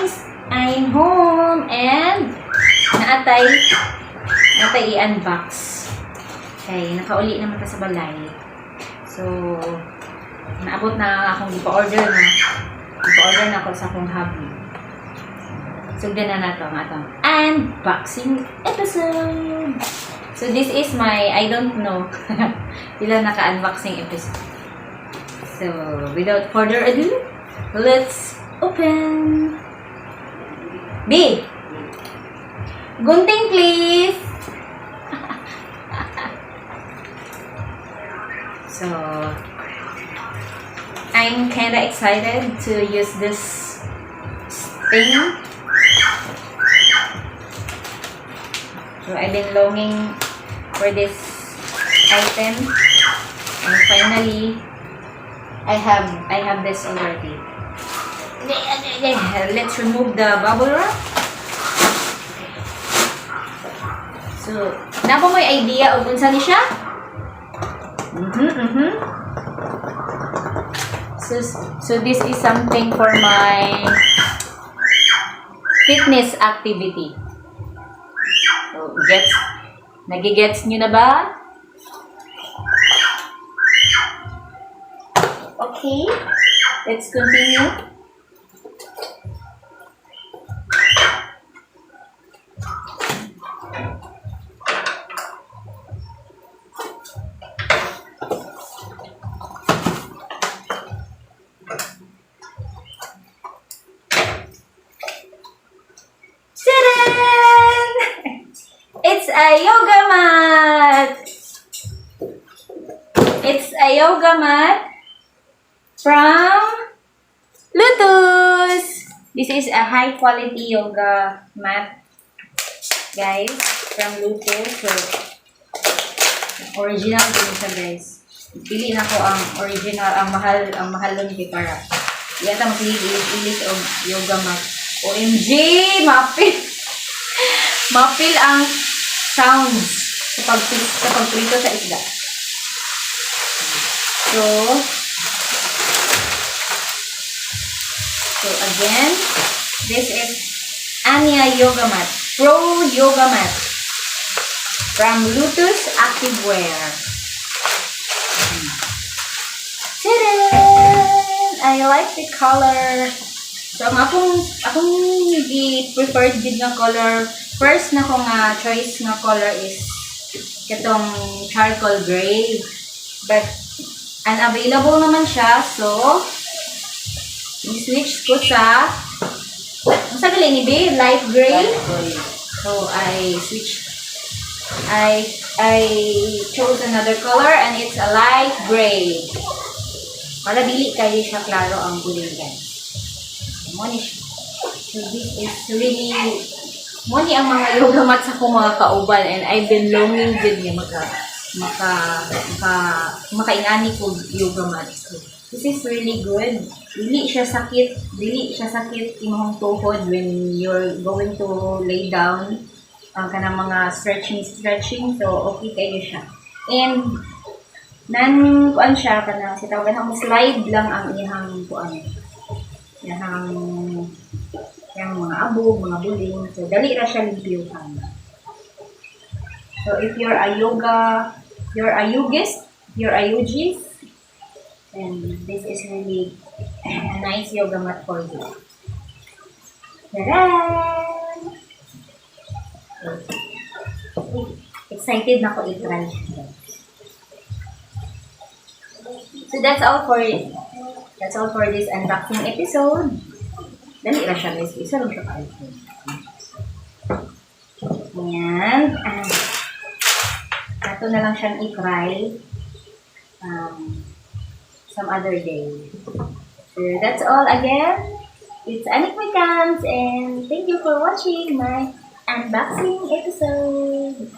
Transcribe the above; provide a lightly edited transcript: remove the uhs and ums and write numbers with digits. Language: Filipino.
guys! I'm home and naatay i-unbox. Okay, nakauli naman ka sa balay. So, naabot na akong ipa-order na. Ipa-order na ako sa akong hubby. Sugdan na nato ang atong unboxing episode. So, this is my, I don't know, ilang naka-unboxing episode. So, without further ado, let's open. B! Gunting, please! So, I'm kinda excited to use this thing. So, I've been longing for this item. And finally, I have this already. Let's remove the bubble wrap. So, napa mo yung idea o unsa ni siya? So this is something for my fitness activity. So, nagigets nyo na ba? Okay, let's continue. It's a yoga mat! It's a yoga mat from Lotus! This is a high quality yoga mat, guys, from Lotus. So, original din siya, guys. Pili na ko ang original, ang mahal nun kay para. Iyata makilig-ilis o yoga mat. OMG! Mapil ang sounds sa pagprito sa isda. So again, this is Anya Yoga Mat, Pro Yoga Mat from Lotus Activewear. Ta-da! I like the color. So ang akong preferred din na color, first na ko nga choice na color is itong charcoal gray. But unavailable naman siya, so i-switch ko sa gali ni B, light gray. So I chose another color and it's a light gray. Para dili kayo siya klaro ang kulay, guys. So this is really moni ang mga yoga mat sa akong mga kauban, and I've been longing din niya makaingani ko yoga mat. So, this is really good. Dili siya sakit imong tuhod when you're going to lay down ang kanang mga stretching. So okay kayo siya. And kuan siya kanang sitawagan ang slide lang ang ihang kuan. Yung mga abog, mga buling. So, dali ra siya limpyuhan. So, if you're a yogist, then this is really a nice yoga mat for you. Tadaan! Excited na ko i-try siya. So, that's all for this unboxing episode. Dali ra siya, guys. Isa lang siya kayo. Ayan. Ato na lang siyang i-try some other day. So, that's all again. It's Anik Mikans, and thank you for watching my unboxing episode.